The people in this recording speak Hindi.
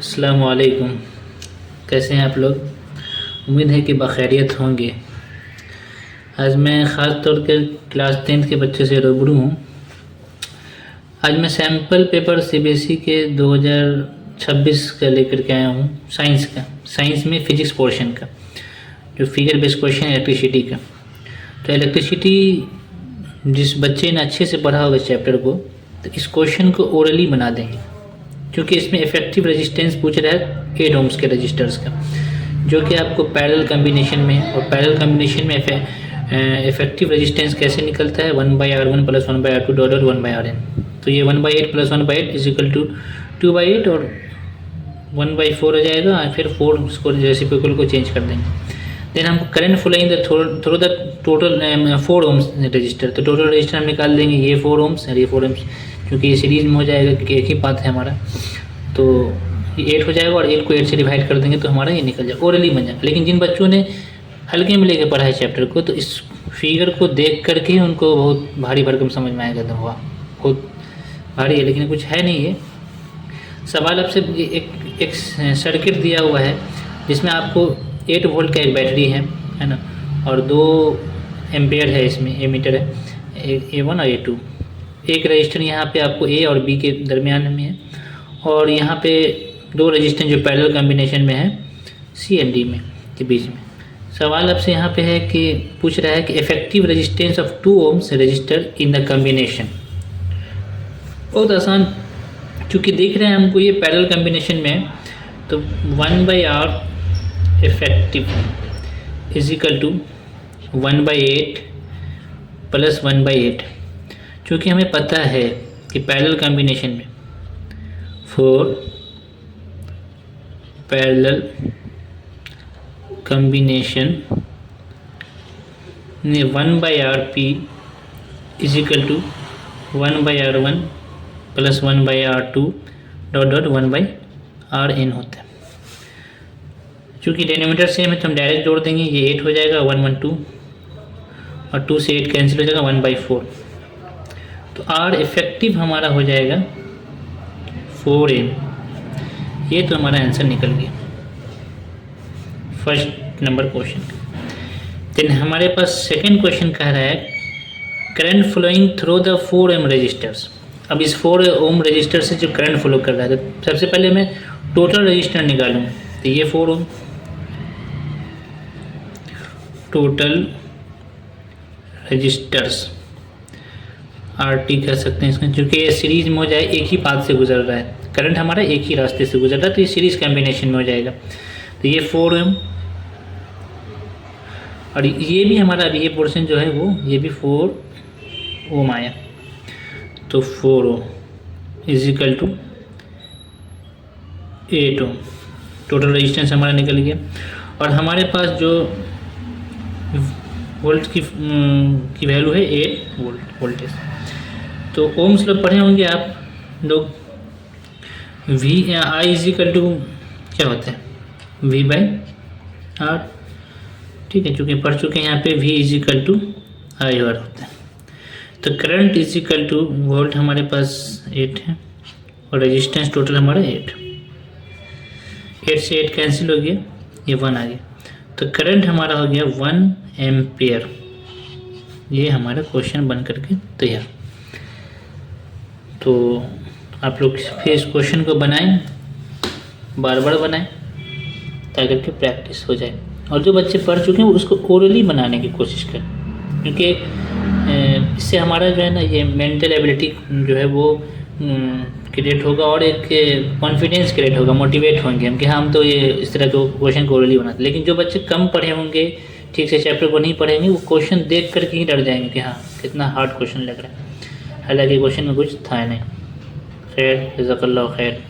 अस्सलाम वालेकुम। कैसे हैं आप लोग? उम्मीद है कि बखैरियत होंगे। आज मैं ख़ास तौर पर क्लास 10th के बच्चे से रूबरू हूँ। आज मैं सैम्पल पेपर सीबीएसई के 2026 का लेकर के आया हूँ, साइंस का। साइंस में फिजिक्स पोर्शन का, जो फिगर बेस्ड क्वेश्चन है इलेक्ट्रिसिटी का। तो इलेक्ट्रिसिटी जिस बच्चे ने अच्छे से पढ़ा होगा चैप्टर को, तो इस क्वेश्चन को ओरली बना देंगे, क्योंकि इसमें इफेक्टिव रेजिस्टेंस पूछ रहा है 8 ओम्स के रजिस्टर्स का, जो कि आपको पैरेलल कम्बिनेशन में, और पैरेलल कम्बिनेशन में इफेक्टिव रेजिस्टेंस कैसे निकलता है 1/R1 + 1/R2 डॉट 1/Rn। तो ये 1/8 + 1/8 इज इक्वल टू 2/8 और 1/4 हो जाएगा, और फिर 4 उसको रेसिप्रोकल को चेंज कर देंगे। देन हमको current flowing the through the total 4 ohms resistor. तो टोटल रजिस्टर हम निकाल देंगे, ये 4 ओम्स और ये 4 ओम्स, क्योंकि ये सीरीज में हो जाएगा, क्योंकि एक ही पाथ है हमारा। तो ये 8 हो जाएगा और 8 को 8 से डिवाइड कर देंगे तो हमारा ये निकल जाएगा, ओरली बन जाएगा। लेकिन जिन बच्चों ने हल्के में लेकर पढ़ा है चैप्टर को, तो इस फिगर को देख करके उनको बहुत भारी भरकम समझ में आएगा। तो हुआ बहुत भारी है, लेकिन कुछ है नहीं। ये सवाल आपसे एक सर्किट दिया हुआ है, जिसमें आपको 8 वोल्ट का एक बैटरी है ना, और 2 एम्पेयर है, इसमें एमीटर है A1 और A2। एक रजिस्टर यहाँ पे आपको A और B के दरमियान में है, और यहाँ पे 2 रजिस्टर जो पैरेलल कॉम्बिनेशन में है C और D में के बीच में। सवाल आपसे यहाँ पे है कि पूछ रहा है कि effective resistance of 2 ohms resistor in the combination. बहुत आसान, क्योंकि देख रहे हैं हमको ये पैरेलल कॉम्बिनेशन में है, तो 1/R effective is equal to 1/8 + 1/8। क्योंकि हमें पता है कि पैरेलल कॉम्बिनेशन में 4 पैरेलल कॉम्बिनेशन में 1/Rp is equal to 1/R1 + 1/R2 dot dot 1/Rn होता है। चूँकि डिनोमिनेटर सेम है तो हम डायरेक्ट जोड़ देंगे, ये 8 हो जाएगा 1 1 2, और 2 से 8 कैंसिल हो जाएगा 1/4। तो R इफेक्टिव हमारा हो जाएगा 4m। ये तो हमारा आंसर निकल गया फर्स्ट नंबर क्वेश्चन। देन हमारे पास सेकंड क्वेश्चन कह रहा है current flowing through the 4 ohm resistors. अब इस 4 ओम रजिस्टर से जो करंट फ्लो कर रहा है, तो सबसे पहले मैं टोटल रजिस्टर निकालूँ। तो ये 4 ओम टोटल रजिस्टर्स RT कह सकते हैं इसमें, क्योंकि ये सीरीज में हो जाए, एक ही पाथ से गुजर रहा है, करंट हमारा एक ही रास्ते से गुजर रहा है, तो ये सीरीज कॉम्बिनेशन में हो जाएगा। तो ये 4 ओम, और ये भी हमारा अभी ये पोर्शन जो है वो, ये भी 4 ओम आया। तो 4 ohm is equal to 8 ohm. Total resistance हमारा निकल गया, और हमारे पास जो वोल्ट की वैल्यू है 8 वोल्टेज। तो ओम्स लोग पढ़े होंगे आप लोग, I इज इक्वल टू क्या होता है V/R, ठीक है, चूँकि पढ़ चुके हैं यहाँ पे V is equal to IR होता है। तो current is equal to volt हमारे पास 8 है, और रेजिस्टेंस टोटल हमारा 8 से 8 कैंसिल हो गया, ये 1 आ गया। तो करंट हमारा हो गया 1 एम्पियर। ये हमारा क्वेश्चन बन करके तैयार। तो आप लोग फिर इस क्वेश्चन को बनाएं, बार बार बनाएं, ताकि के प्रैक्टिस हो जाए। और जो बच्चे पढ़ चुके हैं उसको ओरली बनाने की कोशिश करें, क्योंकि इससे हमारा जो है ना, ये मेंटल एबिलिटी जो है वो क्रिएट होगा, और एक कॉन्फिडेंस क्रिएट होगा, मोटिवेट होंगे हम कि हम तो ये इस तरह के क्वेश्चन को ओरली बनाते। लेकिन जो बच्चे कम पढ़े होंगे, ठीक से चैप्टर को नहीं पढ़ेंगे, वो क्वेश्चन देख करके ही डर जाएंगे कि हाँ कितना हार्ड क्वेश्चन लग रहा है, हालांकि क्वेश्चन में कुछ था नहीं। खैर, जज़ाकल्लाह खैर।